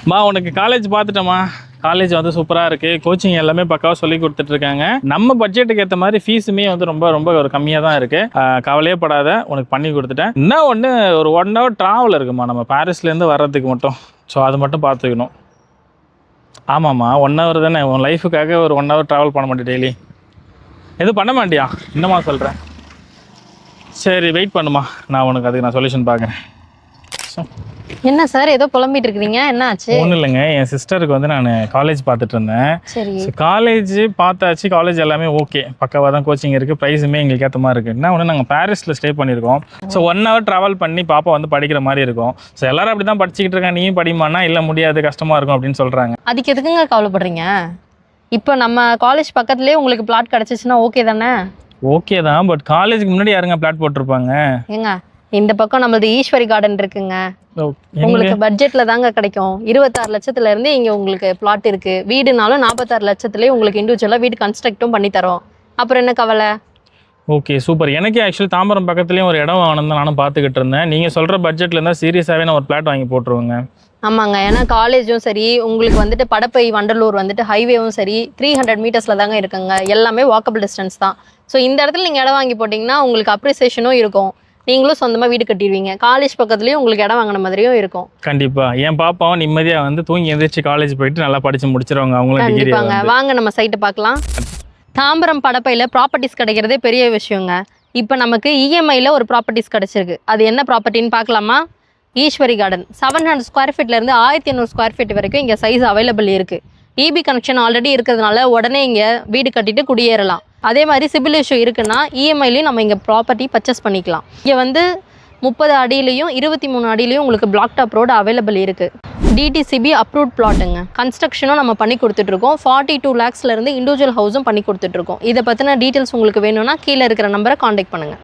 மா உனக்கு college பார்த்துட்டோமா. College வந்து சூப்பராக இருக்குது. கோச்சிங் எல்லாமே பக்காவாக சொல்லி கொடுத்துட்ருக்காங்க. நம்ம பட்ஜெட்டுக்கு ஏற்ற மாதிரி ஃபீஸுமே வந்து ரொம்ப ரொம்ப ஒரு கம்மியாக தான் இருக்குது. கவலையே படாத, உனக்கு பண்ணி கொடுத்துட்டேன். இன்னும் ஒன்று ஒரு 1 hour ட்ராவல் இருக்குமா நம்ம பாரிஸ்லேருந்து வர்றதுக்கு மட்டும். ஸோ அது மட்டும் பார்த்துக்கணும். ஆமாம்மா 1 hour தானே. உன் லைஃபுக்காக ஒரு 1 hour ட்ராவல் பண்ண மாட்டேன் டெய்லி. எதுவும் பண்ண மாட்டியா? என்னம்மா சொல்கிறேன். சரி வெயிட் பண்ணுமா, நான் உனக்கு அதுக்கு நான் சொல்யூஷன் பார்க்குறேன். என்ன சார் ஏதோ புலம்பிட்டு இருக்கீங்க, என்ன ஆச்சு? ஒன்றும் இல்லைங்க, என் சிஸ்டருக்கு வந்து நான் காலேஜ் பார்த்துட்டு இருந்தேன். சரி, காலேஜ் பார்த்தாச்சு. காலேஜ் எல்லாமே ஓகே, பக்காவாக தான் கோச்சிங் இருக்குது. ப்ரைஸுமே எங்களுக்கு ஏற்ற மாதிரி இருக்குது. என்ன ஒன்று, நாங்கள் பாரிஸில் ஸ்டே பண்ணியிருக்கோம். ஸோ 1 hour ட்ராவல் பண்ணி பாப்பா வந்து படிக்கிற மாதிரி இருக்கும். ஸோ எல்லாரும் அப்படி தான் படிச்சுக்கிட்டு இருக்காங்க. நீயும் படிமானா, இல்லை முடியாது கஷ்டமாக இருக்கும் அப்படின்னு சொல்கிறாங்க. அதுக்கு எதுக்குங்க கவலைப்படுறீங்க? இப்போ நம்ம காலேஜ் பக்கத்துலேயே உங்களுக்கு பிளாட் கிடச்சிச்சுன்னா ஓகே தானே? ஓகே தான், பட் காலேஜுக்கு முன்னாடி யாருங்க பிளாட் போட்டிருப்பாங்க? ஏங்க இந்த பக்கம் நம்மளது ஈஸ்வரி கார்டன் இருக்குங்க. உங்களுக்கு பட்ஜெட்ல தாங்க கிடைக்கும். 26 லட்சத்துல இருந்து இங்க உங்களுக்கு பிளாட் இருக்கு. வீடுனாலும் 46 லட்சத்துலயே உங்களுக்கு இண்டிவிஜுவலா வீடு கன்ஸ்ட்ரக்டும் பண்ணி தரோம். அப்புறம் என்ன கவலை? Okay super. எனக்கு ஆக்சுவலி தாம்பரம் பக்கத்துலேயும் ஒரு இடம் வாங்கணும் தான் நானும் பார்த்துக்கிட்டு இருந்தேன். நீங்கள் சொல்கிற பட்ஜெட்டில் இருந்தால் சீரியஸாகவே நான் ஒரு பிளாட் வாங்கி போட்டுருவேங்க. ஆமாங்க, ஏன்னா காலேஜும் சரி, உங்களுக்கு வந்துட்டு படப்பை வண்டலூர் வந்துட்டு ஹைவேவும் சரி 300 மீட்டர்ஸில் தாங்க இருக்குங்க. எல்லாமே வாக்கபிள் டிஸ்டன்ஸ் தான். ஸோ இந்த இடத்துல நீங்கள் இடம் வாங்கி போட்டிங்கன்னா உங்களுக்கு அப்ரிசியேஷனும் இருக்கும். நீங்களும் சொந்தமாக வீடு கட்டிடுவீங்க. காலேஜ் பக்கத்துலேயும் உங்களுக்கு இடம் வாங்கின மாதிரியும் இருக்கும். கண்டிப்பாக என் பாப்பாவும் நிம்மதியாக வந்து தூங்கி எந்திரிச்சு காலேஜ் போயிட்டு நல்லா படித்து முடிச்சிருவாங்க. அவங்களும் கண்டிப்பாங்க. வாங்க நம்ம சைட்டை பார்க்கலாம். தாம்பரம் படப்பையில் ப்ராப்பர்ட்டிஸ் கிடைக்கிறதே பெரிய விஷயங்க. இப்போ நமக்கு இஎம்ஐயில் ஒரு ப்ராப்பர்ட்டிஸ் கிடச்சிருக்கு. அது என்ன ப்ராப்பர்ட்டின்னு பார்க்கலாமா? ஈஸ்வரி கார்டன் 700 ஸ்கொயர் ஃபீட்லேருந்து 1800 ஸ்கொயர் ஃபீட் வரைக்கும் இங்கே சைஸ் அவைலபிள் இருக்குது. இபி கனெக்ஷன் ஆல்ரெடி இருக்கிறதுனால உடனே இங்கே வீடு கட்டிட்டு குடியேறலாம். அதே மாதிரி சிபில் இஷ்யூ இருக்குன்னா இஎம்ஐலையும் நம்ம இங்கே ப்ராப்பர்ட்டி பர்ச்சேஸ் பண்ணிக்கலாம். இங்கே வந்து 30 அடியிலையும் 23 அடியிலையும் உங்களுக்கு பிளாக் டாப் ரோடு அவைலபிள் இருக்குது. டிடிசிபி அப்ரூவ்ட் பிளாட்டுங்க. கன்ஸ்ட்ரக்ஷனும் நம்ம பண்ணி கொடுத்துட்ருக்கோம். 42 lakhsலேருந்து இண்டிவிஜுவல் ஹவுஸும் பண்ணி கொடுத்துட்ருக்கோம். இதை பற்றின டீட்டெயில்ஸ் உங்களுக்கு வேணும்னா கீழே இருக்கிற நம்பரை காண்டாக்ட் பண்ணுங்கள்.